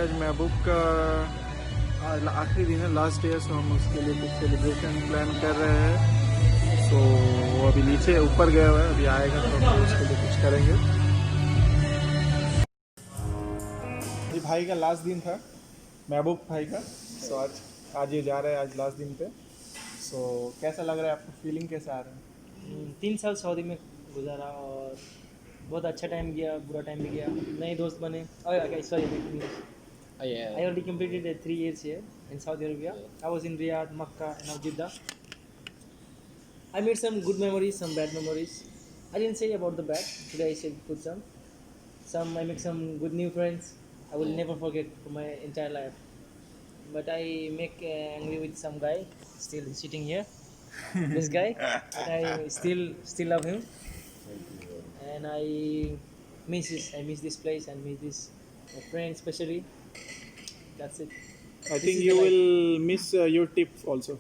आज महबूब का आखिरी दिन है, लास्ट डे है, सो हम उसके लिए कुछ सेलिब्रेशन प्लान कर रहे हैं। सो वो अभी नीचे ऊपर गया हुआ है, अभी आएगा तो हम उसके लिए कुछ करेंगे। ये भाई का लास्ट दिन था, महबूब भाई का। सो आज ये जा रहा है, आज लास्ट दिन पे। सो कैसा लग रहा है आपको, फीलिंग कैसा आ रहा है? 3 साल सऊदी में गुजारा और बहुत अच्छा टाइम गया, बुरा टाइम भी गया, नए दोस्त बने। Sorry, I already completed 3 years here in Saudi Arabia. I was in Riyadh, Makkah, and now Jeddah. I made some good memories, some bad memories. I didn't say about the bad. Today I said good some. I make some good new friends. I will never forget for my entire life. But I make angry with some guy still sitting here. This guy, but I still love him, and I miss this place and miss this friend especially. That's it. I think you will miss your tip also.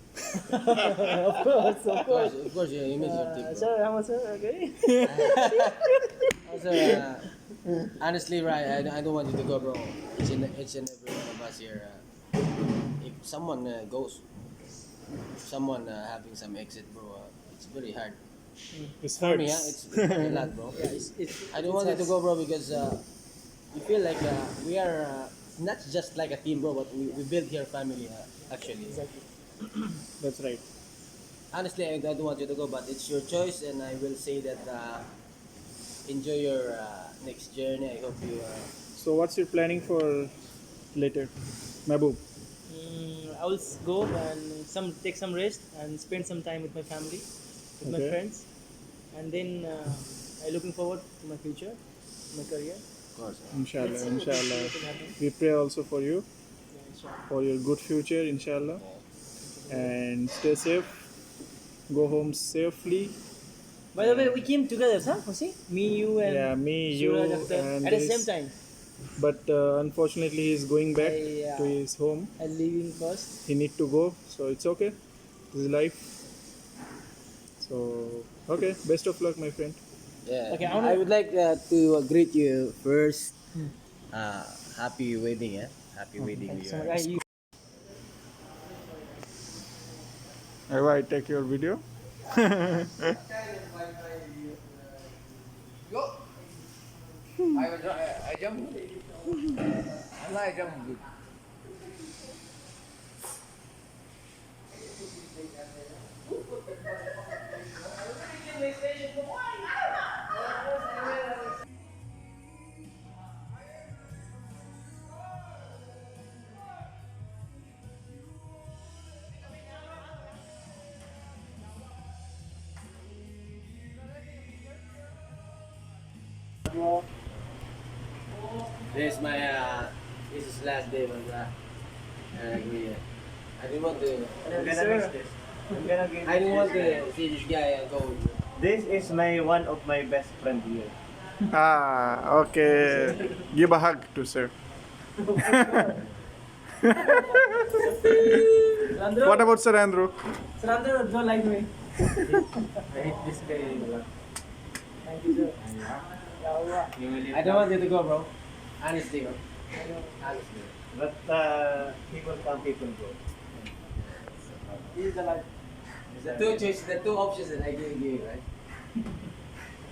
Of course. Of course, yeah, you miss your tip, bro. Sir, I'm sir. Okay. Also, honestly, right, I don't want you to go, bro. Each and every one of us here. If someone goes, someone having some exit, bro, it's very hard. It's For me, hurts. it's a lot, bro. Yeah, I don't want you to go, bro, because we feel like we are not just like a team, bro, but we build here family, actually. Exactly. That's right. Honestly, I don't want you to go, but it's your choice, and I will say that enjoy your next journey. I hope you. So what's your planning for later, Mahbub? I will go and take some rest and spend some time with my family, with my Okay. friends, and then I'm looking forward to my future, my career. Of course. Inshallah, Let's see inshallah. what will happen. We pray also for you, Yeah, inshallah. for your good future, inshallah. And stay safe. Go home safely. By the way, we came together, huh? See? Me, you, and Yeah, me, you, Suraj Akhtar and at the this- same time. But unfortunately, he's going back Yeah. to his home. I'm leaving first. He need to go, so it's okay. This is life. So okay, best of luck, my friend. Yeah. Okay, I would like to greet you first. Happy wedding, eh? Happy wedding. Thank you so your- much. You- I take your video. I jump. I jump. This is my this is last day, but I didn't want to. I didn't want to see this guy go. This is one of my best friend here. Okay. Give a hug to sir. Sandro, What about Sir Andrew? Sandro, don't like me. I hate this guy a lot. Thank you, sir. Ya Allah. I don't want you to go, bro. Honestly, bro. Honestly. But he will come, people go. This is the life. The two options that I gave you, right?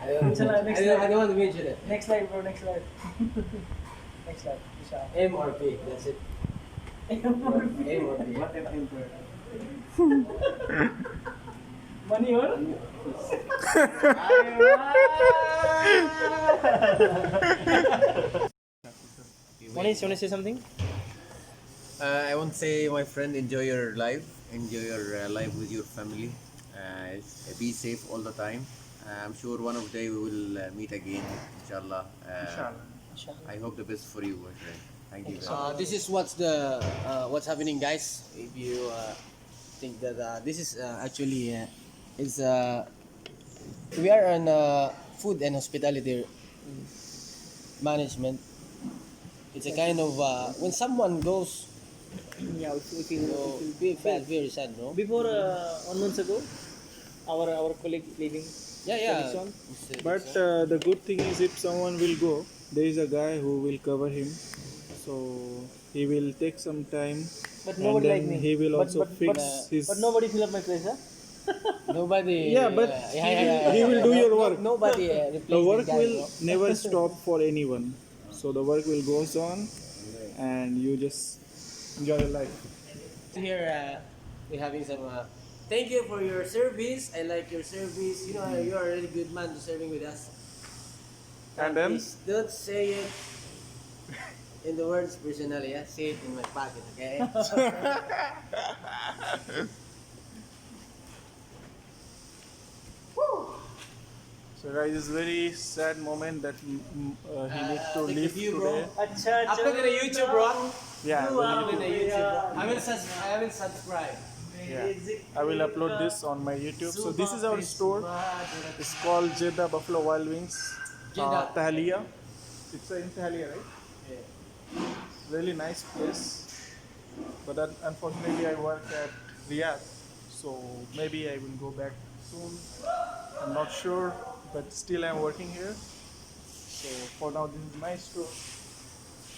I Inshallah, next time. don't want to mention it. Next life, bro. Next life. Next life. Inshallah. M or P, that's it. M or P. What if emperor? Money or? Manish, you want to say something? I want to say, my friend, enjoy your life. Enjoy your life with your family. Be safe all the time. I'm sure one of the day we will meet again, inshallah. Inshallah. I hope the best for you, my friend. Thank you. This is what's happening, guys. If you think that this is actually is we are in food and hospitality management. It's a kind of when someone goes, Yeah, we feel, we feel bad, very sad, no? Before 1 month ago, our colleague leaving. Yeah, Next yeah. one. But the good thing is, if someone will go, there is a guy who will cover him. So he will take some time, But and nobody then like me. he will But- also but- fix but- his. But nobody fill up my place, huh? Nobody. Yeah, but he will do your work. Nobody The replace work this guy, will bro. never stop for anyone. So the work will goes on, and you just enjoy your life. Here, we're having some. Thank you for your service. I like your service. You know, you are a really good man to serving with us. And then Please don't say it in the words personally. Yeah? Say it in my pocket, okay? so guys, it's very sad moment that he need to take the leave view, today. bro. अच्छा Upload it on YouTube, bro. Yeah, Upload it on YouTube, bro. I will subscribe. I will upload this on my YouTube. So this is our store. It's called Jeddah Buffalo Wild Wings. Jeddah. Tahliya. It's in Tahliya, right? Really nice place. But unfortunately, I work at Riyadh, so maybe I will go back soon. I'm not sure, but still I'm working here. So for now, this is my store,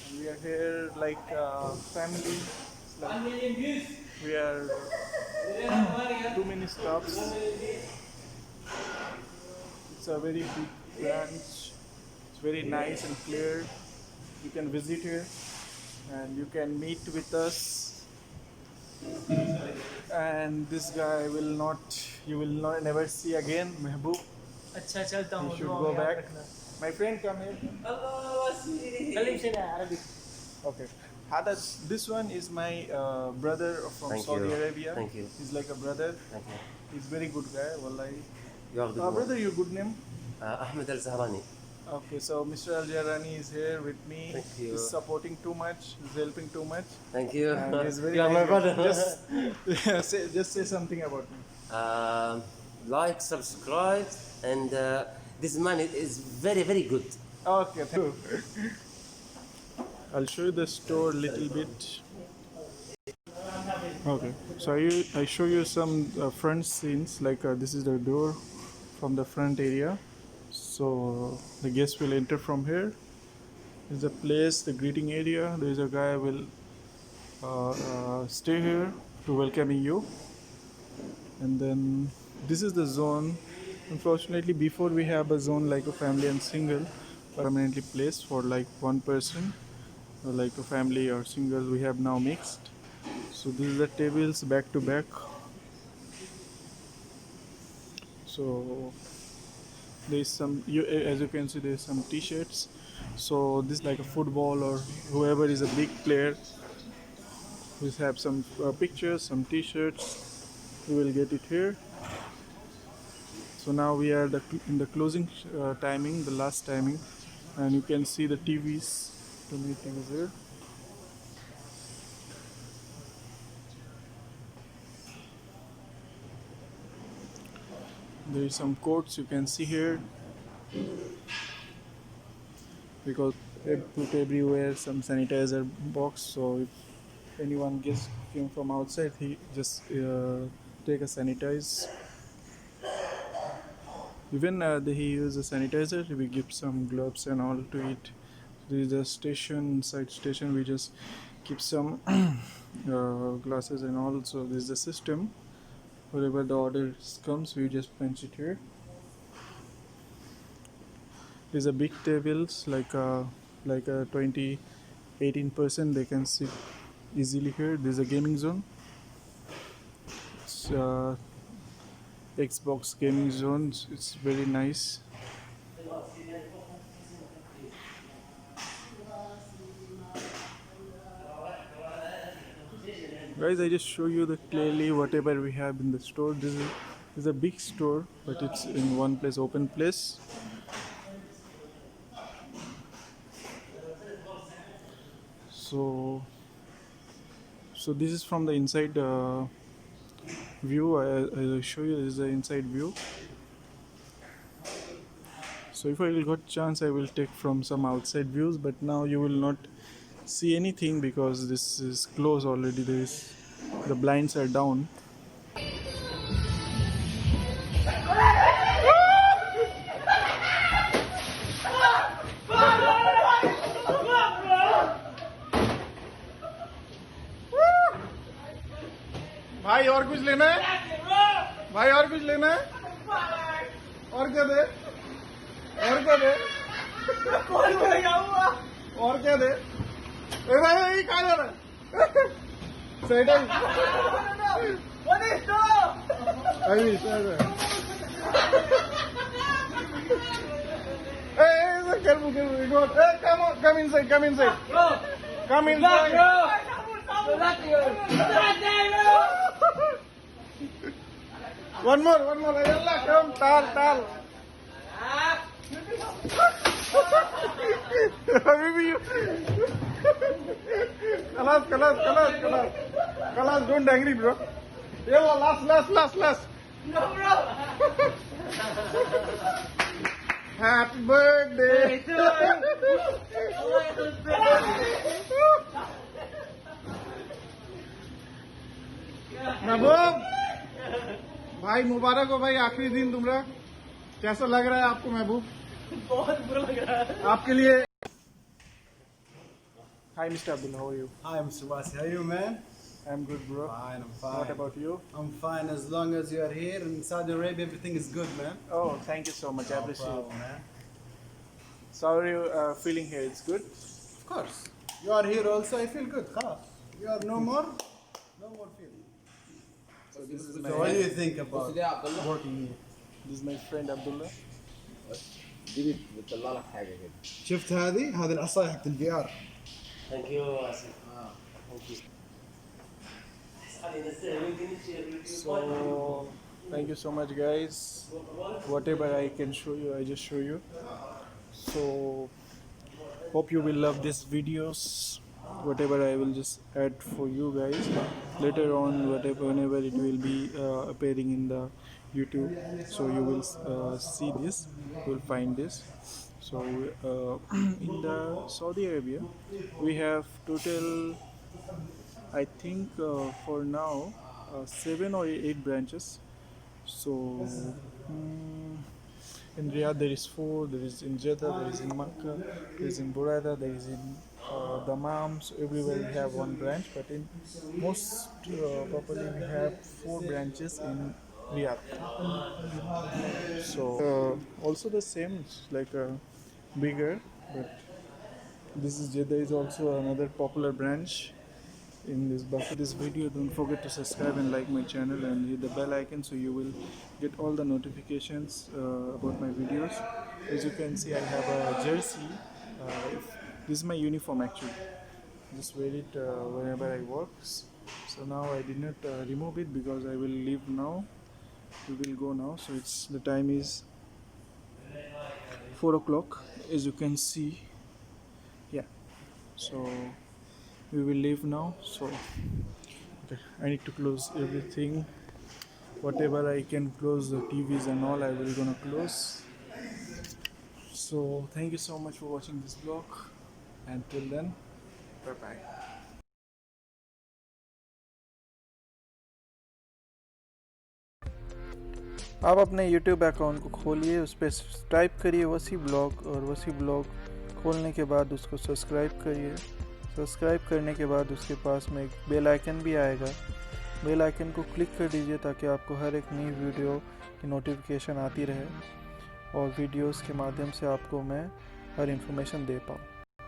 and we are here like family. It's like 1 million views. we are too many stops. It's a very big branch. It's very nice and clear. You can visit here and you can meet with us. And this guy you will not never see again, Mehboob. अच्छा चलता हूँ You should दुआ go में याद back. रखना. My friend, come here. Kaleem से ना अरबी. Okay. Haddad, this one is my brother from Thank Saudi you. Arabia. Thank you. He's like a brother. Thank you. He's very good guy, wallahi. You are good one. Brother, your good name? Ahmed Al Zahrani. Okay, so Mr. Al Jarani is here with me. Thank you. He's supporting too much. He's helping too much. Thank you. And he's very You are my nice guy. brother. Just say something about me. Like, subscribe, and this man is very, very good. Okay, thank you. I'll show you the store a little bit. Okay, so I show you some front scenes. Like this is the door from the front area. So the guests will enter from here. There's a place, the greeting area. There's a guy will stay here to welcoming you. And then this is the zone. Unfortunately, before we have a zone like a family and single, permanently placed for like one person, or like a family or single. We have now mixed. So these are the tables back to back. So there is some, as you can see, there is some t-shirts. So this is like a football or whoever is a big player. We have some pictures, some t-shirts. You will get it here. So now we are in the closing timing, the last timing, and you can see the TVs. Too many TVs here. There is some coats you can see here, because they put everywhere some sanitizer box. So if anyone came from outside, he just take a sanitize. Even he use a sanitizer. We give some gloves and all to it. There is a station, inside station. We just keep some glasses and all. So this is the system. Wherever the order comes, we just punch it here. There's a big tables like a 18% they can sit easily here. There's a gaming zone. It's Xbox gaming zone. It's very nice. Guys, I just show you the clearly whatever we have in the store. This is a big store, but it's in one place, open place. So this is from the inside view. I'll show you. This is the inside view. So if I will got chance, I will take from some outside views, but now you will not see anything because this is closed already. The blinds are down. भाई और कुछ लेना है? भाई और कुछ लेना है? और क्या दे? और क्या दे? और क्या दे? ए भाई कहाँ जा रहा है? Side eye. What is that? I mean, side eye. Hey, careful. Go. Hey, come on, come inside. Come inside. One more. Ayallah, come, tal. Habibi, you. Kalas, don't angry, bro. Yalla, last. No, bro. Happy birthday. महबूब भाई मुबारक हो भाई, आखिरी दिन तुम्हारा। कैसा लग रहा है आपको महबूब? बहुत बुरा लग रहा है आपके लिए। Hi Mr. Abdullah, how are you? Hi, Mr. Wasi. How are you, man? I'm good, bro. Fine, I'm fine. What about you? I'm fine as long as you are here in Saudi Arabia. Everything is good, man. Oh, thank you so much. I No appreciate it. problem, man. So how are you feeling here? It's good? Of course. You are here also. I feel good. Khalas. You are no more feeling. So this is So my what do you think about working here? this is my friend Abdullah. بتطلع لك حاجه كده. شفت هذه العصاية حقت الفي ار. Thank you, Asif. Thank you. So thank you so much guys. Whatever I can show you, I just show you. So hope you will love these videos. Whatever I will just add for you guys later on, whenever it will be appearing in the YouTube, so you will see this, you will find this. So in the Saudi Arabia we have total, I think for now 7 or 8 branches. So in Riyadh there is 4, there is in Jeddah, there is in Makkah, there is in Buraida, there is in Dammam. So everywhere we have one branch, but in most properly we have 4 branches in Riyadh. So also the same, it's like bigger, but this is Jeddah is also another popular branch in this bucket. This video, don't forget to subscribe and like my channel and hit the bell icon so you will get all the notifications about my videos. As you can see, I have a jersey. This is my uniform actually. Just wear it whenever I work. So now I did not remove it because I will leave now. We will go now. So it's the time is 4 o'clock, as you can see. Yeah. So we will leave now. So okay, I need to close everything. Whatever I can close, the TVs and all, I will gonna close. So thank you so much for watching this vlog. Until then, bye bye. आप अपने YouTube account को खोलिए, उस पर type करिए वसी blog, और वसी ब्लॉग खोलने के बाद उसको सब्सक्राइब करिए। सब्सक्राइब करने के बाद उसके पास में एक बेल आइकन भी आएगा, बेल आइकन को क्लिक कर दीजिए ताकि आपको हर एक नई वीडियो की नोटिफिकेशन आती रहे और वीडियोस के माध्यम से आपको मैं हर इन्फॉर्मेशन दे पाऊँ।